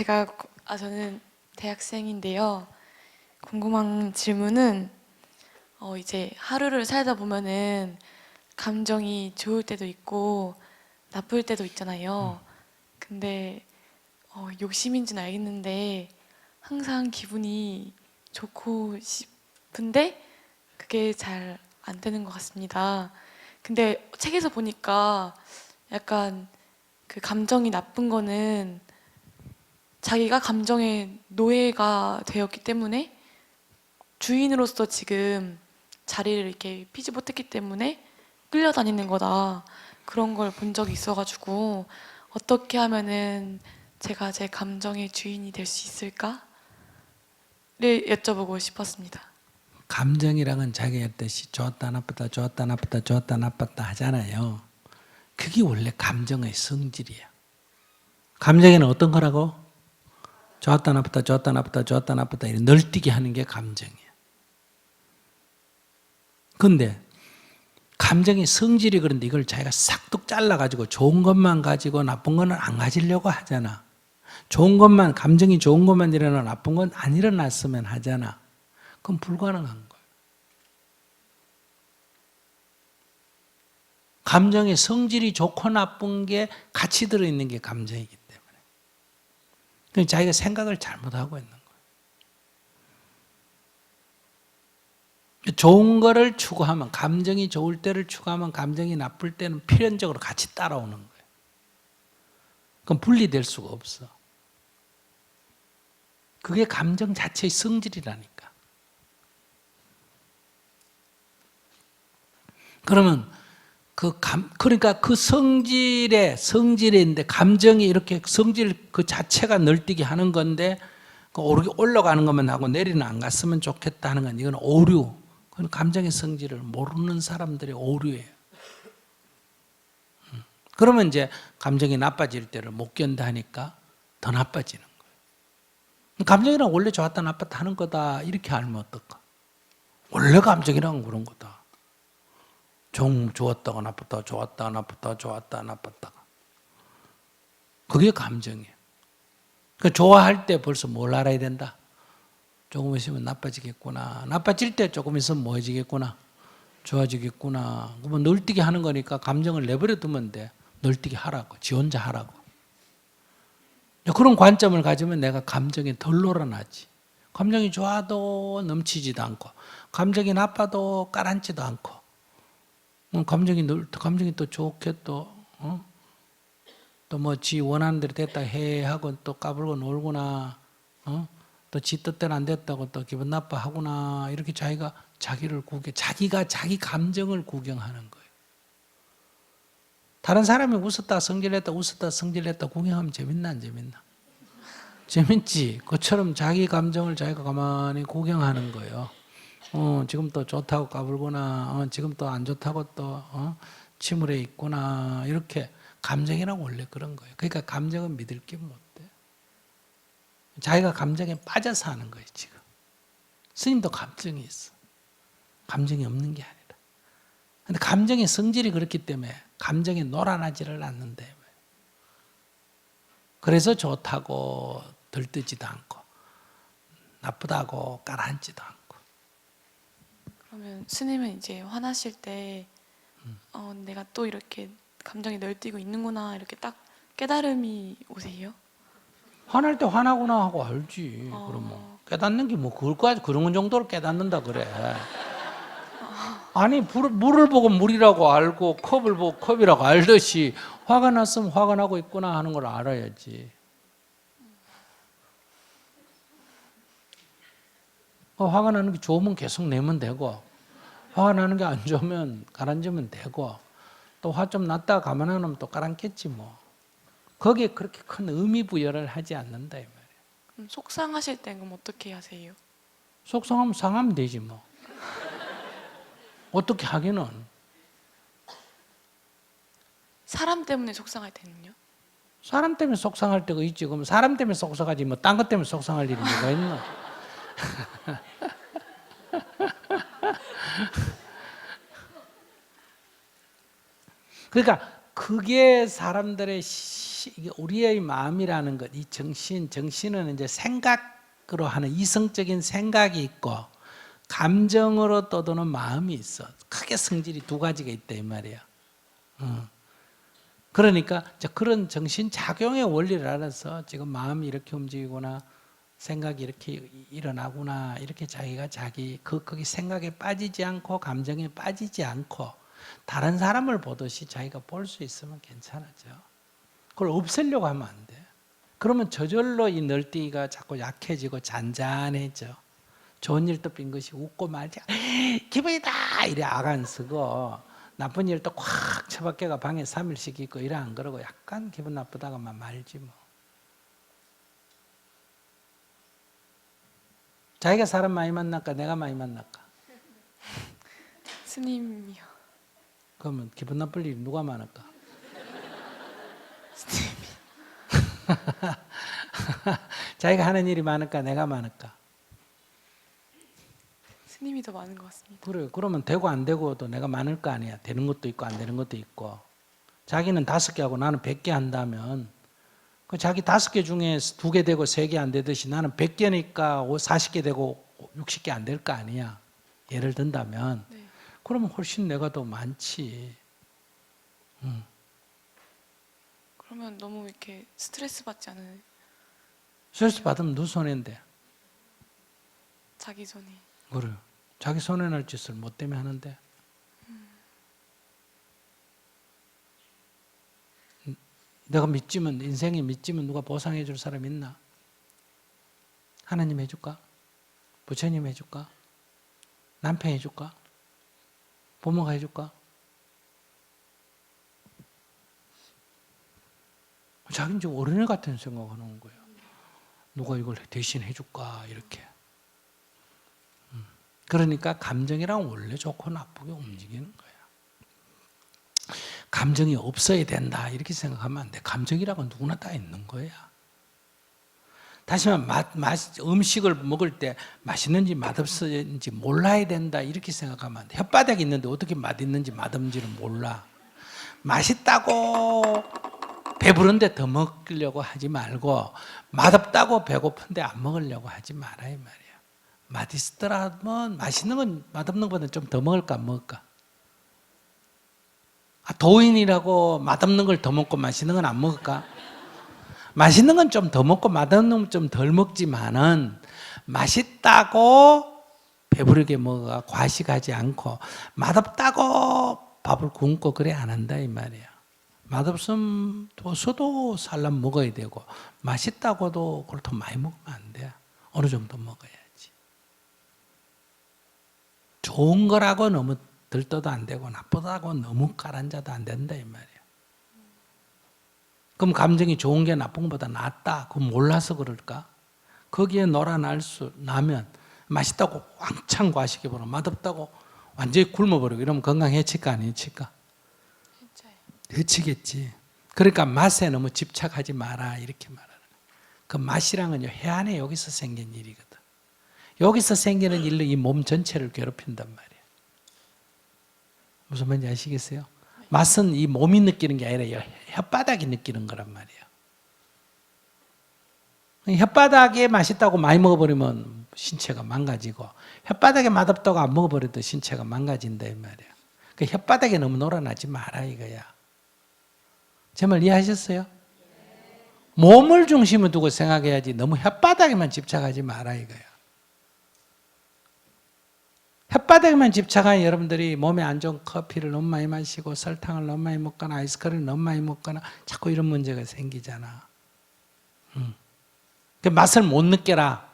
저는 대학생인데요. 궁금한 질문은 이제 하루를 살다 보면은 감정이 좋을 때도 있고 나쁠 때도 있잖아요. 근데 욕심인지는 알겠는데 항상 기분이 좋고 싶은데 그게 잘 안 되는 것 같습니다. 근데 책에서 보니까 약간 그 감정이 나쁜 거는 자기가 감정의 노예가 되었기 때문에 주인으로서 지금 자리를 이렇게 피지 못했기 때문에 끌려다니는 거다. 그런 걸 본 적이 있어가지고 어떻게 하면은 제가 제 감정의 주인이 될 수 있을까를 여쭤보고 싶었습니다. 감정이랑은 자기가 했듯이 좋았다 나쁘다 좋았다 나쁘다 좋았다 나빴다 하잖아요. 그게 원래 감정의 성질이에요. 감정에는 어떤 거라고? 좋았다 나쁘다 좋았다 나쁘다 좋았다 나쁘다 이렇게 널뛰게 하는 게 감정이에요. 그런데 감정의 성질이 그런데 이걸 자기가 싹둑 잘라가지고 좋은 것만 가지고 나쁜 거는 안 가지려고 하잖아. 좋은 것만, 감정이 좋은 것만 일어나 나쁜 건 안 일어났으면 하잖아. 그건 불가능한 거예요. 감정의 성질이 좋고 나쁜 게 같이 들어있는 게 감정이기 때문에. 그러니까 자기가 생각을 잘못하고 있는 거예요. 좋은 거를 추구하면, 감정이 좋을 때를 추구하면 감정이 나쁠 때는 필연적으로 같이 따라오는 거예요. 그건 분리될 수가 없어. 그게 감정 자체의 성질이라니까. 그러면 그러니까 그 성질인데 감정이 이렇게 성질 그 자체가 널뛰게 하는 건데 올라가는 것만 하고 내리는 안 갔으면 좋겠다 하는 건 이건 오류. 그건 감정의 성질을 모르는 사람들의 오류예요. 그러면 이제 감정이 나빠질 때를 못 견다하니까 더 나빠지는 거예요. 감정이란 원래 좋았다 나빴다 하는 거다 이렇게 알면 어떨까? 원래 감정이란 그런 거다. 좋았다가 나빴다가 좋았다가 나빴다가 좋았다가 나빴다가 그게 감정이에요. 그 좋아할 때 벌써 뭘 알아야 된다? 조금 있으면 나빠지겠구나. 나빠질 때 조금 있으면 뭐해지겠구나. 좋아지겠구나. 그러면 널뛰게 하는 거니까 감정을 내버려 두면 돼. 널뛰게 하라고. 지 혼자 하라고. 그런 관점을 가지면 내가 감정이 덜 놀아나지. 감정이 좋아도 넘치지도 않고 감정이 나빠도 깔앉지도 않고 감정이 또 좋게 또 뭐 지 원하는 대로 됐다 해 하고 또 까불고 놀구나. 또 지 뜻대로 안 됐다고 또 기분 나빠하구나. 이렇게 자기가 자기 감정을 구경하는 거예요. 다른 사람이 웃었다 성질냈다 웃었다 성질냈다 구경하면 재밌나 안 재밌나? 재밌지. 그처럼 자기 감정을 자기가 가만히 구경하는 거예요. 지금 또 좋다고 까불구나. 지금 또 안 좋다고 또 침울해 있구나. 이렇게 감정이란 원래 그런 거예요. 그러니까 감정은 믿을 게 못 돼. 자기가 감정에 빠져서 하는 거예요, 지금. 스님도 감정이 있어. 감정이 없는 게 아니라. 근데 감정의 성질이 그렇기 때문에 감정이 놀아나지를 않는데. 그래서 좋다고 들뜨지도 않고 나쁘다고 깔아앉지도 않고. 그러면 스님은 이제 화나실 때 내가 또 이렇게 감정이 널뛰고 있는구나 이렇게 딱 깨달음이 오세요? 화날 때 화나구나 하고 알지. 그러면 깨닫는 게 뭐 그걸까지 그런 정도로 깨닫는다 그래. 아니 물을 보고 물이라고 알고 컵을 보고 컵이라고 알듯이 화가 났으면 화가 나고 있구나 하는 걸 알아야지. 화가 나는 게 좋으면 계속 내면 되고 화가 나는 게 안 좋으면 가라앉으면 되고 또 화 좀 났다가 가만 안 하면 또 가라앉겠지 뭐. 거기에 그렇게 큰 의미 부여를 하지 않는다 이 말이에요. 그럼 속상하실 땐 그럼 어떻게 하세요? 속상하면 상하면 되지 뭐. 어떻게 하기는. 사람 때문에 속상할 때는요? 사람 때문에 속상할 때가 있지. 그럼 사람 때문에 속상하지 뭐 딴 것 때문에 속상할 일이 뭐가 있나. 그러니까 그게 사람들의 이게 우리의 마음이라는 것, 이 정신은 이제 생각으로 하는 이성적인 생각이 있고 감정으로 떠도는 마음이 있어. 크게 성질이 두 가지가 있다 이 말이야. 그러니까 그런 정신 작용의 원리를 알아서 지금 마음이 이렇게 움직이구나, 생각이 이렇게 일어나구나, 이렇게 자기가 거기 생각에 빠지지 않고 감정에 빠지지 않고 다른 사람을 보듯이 자기가 볼 수 있으면 괜찮아져. 그걸 없애려고 하면 안 돼. 그러면 저절로 이 널뛰기가 자꾸 약해지고 잔잔해져. 좋은 일도 빈 것이 웃고 말지 기분이다 이래 아간 쓰고, 나쁜 일도 콱 처박혀가 방에 3일씩 있고 이래 안 그러고 약간 기분 나쁘다가만 말지 뭐. 자기가 사람 많이 만날까 내가 많이 만날까? 스님이요. 그러면 기분 나쁠 일이 누가 많을까? 스님이. 자기가 하는 일이 많을까 내가 많을까? 스님이 더 많은 것 같습니다. 그래, 그러면 되고 안 되고도 내가 많을 거 아니야. 되는 것도 있고 안 되는 것도 있고. 자기는 5개 하고 나는 100개 한다면 그 자기 5개 중에 2개 되고 3개 안 되듯이 나는 100개니까 40개 되고 60개 안 될 거 아니야. 예를 든다면. 네. 그러면 훨씬 내가 더 많지. 그러면 너무 이렇게 스트레스 받지 않은 스트레스 받으면 누 손해인데. 자기 전에. 그래. 자기 손해날 짓을 뭐 때문에 하는데. 내가 인생에 믿지면 누가 보상해 줄 사람 있나? 하나님 해줄까? 부처님 해줄까? 남편 해줄까? 부모가 해줄까? 자기는 지금 어린애 같은 생각하는 거예요. 누가 이걸 대신 해줄까? 이렇게. 그러니까 감정이란 원래 좋고 나쁘게 움직이는 거야. 감정이 없어야 된다 이렇게 생각하면 안 돼. 감정이라고 누구나 다 있는 거야. 다시 말하면 음식을 먹을 때 맛있는지 맛없는지 몰라야 된다 이렇게 생각하면 안 돼. 혓바닥에 있는데 어떻게 맛있는지 맛없는지를 몰라. 맛있다고 배부른데 더 먹으려고 하지 말고 맛없다고 배고픈데 안 먹으려고 하지 마라 이 말이야. 맛있더라면 맛있는 건 맛없는 것보다 좀 더 먹을까 안 먹을까? 도인이라고 맛없는 걸 더 먹고 맛있는 건 안 먹을까? 맛있는 건 좀 더 먹고 맛없는 건 좀 덜 먹지만은 맛있다고 배부르게 먹어 과식하지 않고 맛없다고 밥을 굶고 그래 안 한다 이 말이야. 맛없으면 서도 살람 먹어야 되고 맛있다고도 그걸 더 많이 먹으면 안 돼. 어느 정도 먹어야지. 좋은 거라고 너무 들떠도 안 되고 나쁘다고 너무 가라앉아도 안 된다 이 말이야. 그럼 감정이 좋은 게 나쁜 것보다 낫다. 그건 몰라서 그럴까? 거기에 나면 맛있다고 왕창 과식해버려. 맛없다고 완전히 굶어버리고 이러면 건강 해칠까 안 해칠까? 해치겠지. 그러니까 맛에 너무 집착하지 마라 이렇게 말하는 거야. 그 맛이랑은요 해안에 여기서 생긴 일이거든. 여기서 생기는 일로 이 몸 전체를 괴롭힌단 말이야. 무슨 말인지 아시겠어요? 맛은 이 몸이 느끼는 게 아니라 혓바닥이 느끼는 거란 말이에요. 혓바닥에 맛있다고 많이 먹어버리면 신체가 망가지고 혓바닥에 맛없다고 안 먹어버려도 신체가 망가진다 이 말이야. 그 혓바닥에 너무 놀아나지 마라 이거야. 제 말 이해하셨어요? 몸을 중심으로 두고 생각해야지 너무 혓바닥에만 집착하지 마라 이거야. 혓바닥에만 집착하면 여러분들이 몸에 안 좋은 커피를 너무 많이 마시고 설탕을 너무 많이 먹거나 아이스크림을 너무 많이 먹거나 자꾸 이런 문제가 생기잖아. 그 맛을 못 느껴라.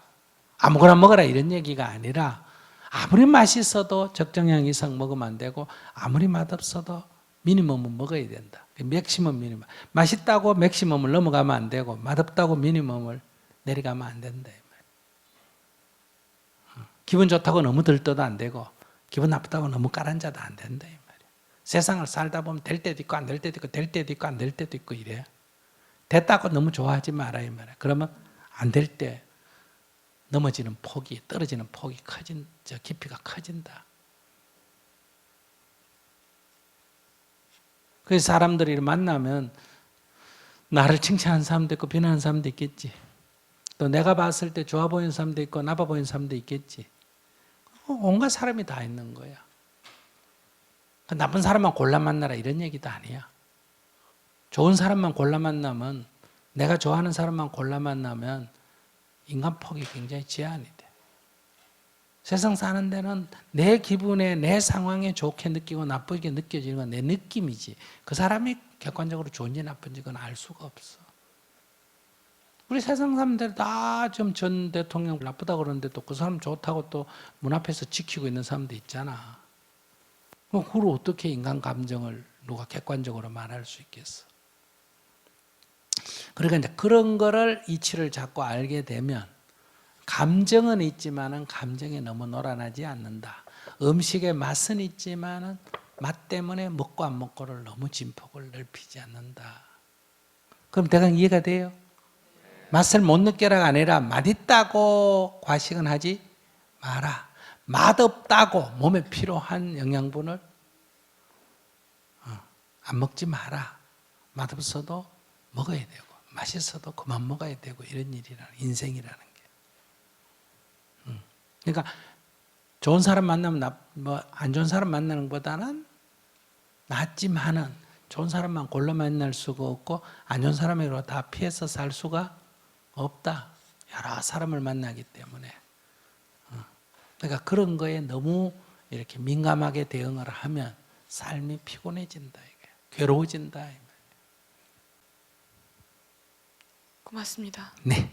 아무거나 먹어라 이런 얘기가 아니라 아무리 맛있어도 적정량 이상 먹으면 안 되고 아무리 맛없어도 미니멈은 먹어야 된다. 맥시멈 미니멈. 맛있다고 맥시멈을 넘어가면 안 되고 맛없다고 미니멈을 내려가면 안 된다. 기분 좋다고 너무 들떠도 안 되고 기분 나쁘다고 너무 까란자도 안 된다 이 말이야. 세상을 살다 보면 될 때도 있고 안 될 때도 있고 될 때도 있고 안 될 때도 있고 이래. 됐다고 너무 좋아하지 마라 이 말이야. 그러면 안 될 때 넘어지는 폭이 떨어지는 폭이 깊이가 커진다. 그래서 사람들이 만나면 나를 칭찬하는 사람도 있고 비난하는 사람도 있겠지. 또 내가 봤을 때 좋아 보이는 사람도 있고 나빠 보이는 사람도 있겠지. 온갖 사람이 다 있는 거야. 나쁜 사람만 골라 만나라 이런 얘기도 아니야. 좋은 사람만 골라 만나면, 내가 좋아하는 사람만 골라 만나면 인간 폭이 굉장히 제한이 돼. 세상 사는 데는 내 기분에, 내 상황에 좋게 느끼고 나쁘게 느껴지는 건 내 느낌이지, 그 사람이 객관적으로 좋은지 나쁜지 그건 알 수가 없어. 우리 세상 사람들 다 좀 전 대통령 나쁘다고 그러는데 또 그 사람 좋다고 또 문 앞에서 지키고 있는 사람도 있잖아. 그걸 어떻게 인간 감정을 누가 객관적으로 말할 수 있겠어? 그러니까 이제 그런 거를 이치를 잡고 알게 되면 감정은 있지만은 감정에 너무 놀아나지 않는다. 음식의 맛은 있지만은 맛 때문에 먹고 안 먹고를 너무 진폭을 넓히지 않는다. 그럼 대강 이해가 돼요? 맛을 못 느껴라가 아니라 맛있다고 과식은 하지 마라. 맛없다고 몸에 필요한 영양분을 안 먹지 마라. 맛없어도 먹어야 되고 맛있어도 그만 먹어야 되고 이런 일이라는, 인생이라는 게. 그러니까 좋은 사람 만나면 안 좋은 사람 만나는 것보다는 낫지만은 좋은 사람만 골라 만날 수가 없고 안 좋은 사람으로 다 피해서 살 수가 없다. 여러 사람을 만나기 때문에. 그러니까 그런 거에 너무 이렇게 민감하게 대응을 하면 삶이 피곤해진다, 이게 괴로워진다. 고맙습니다. 네.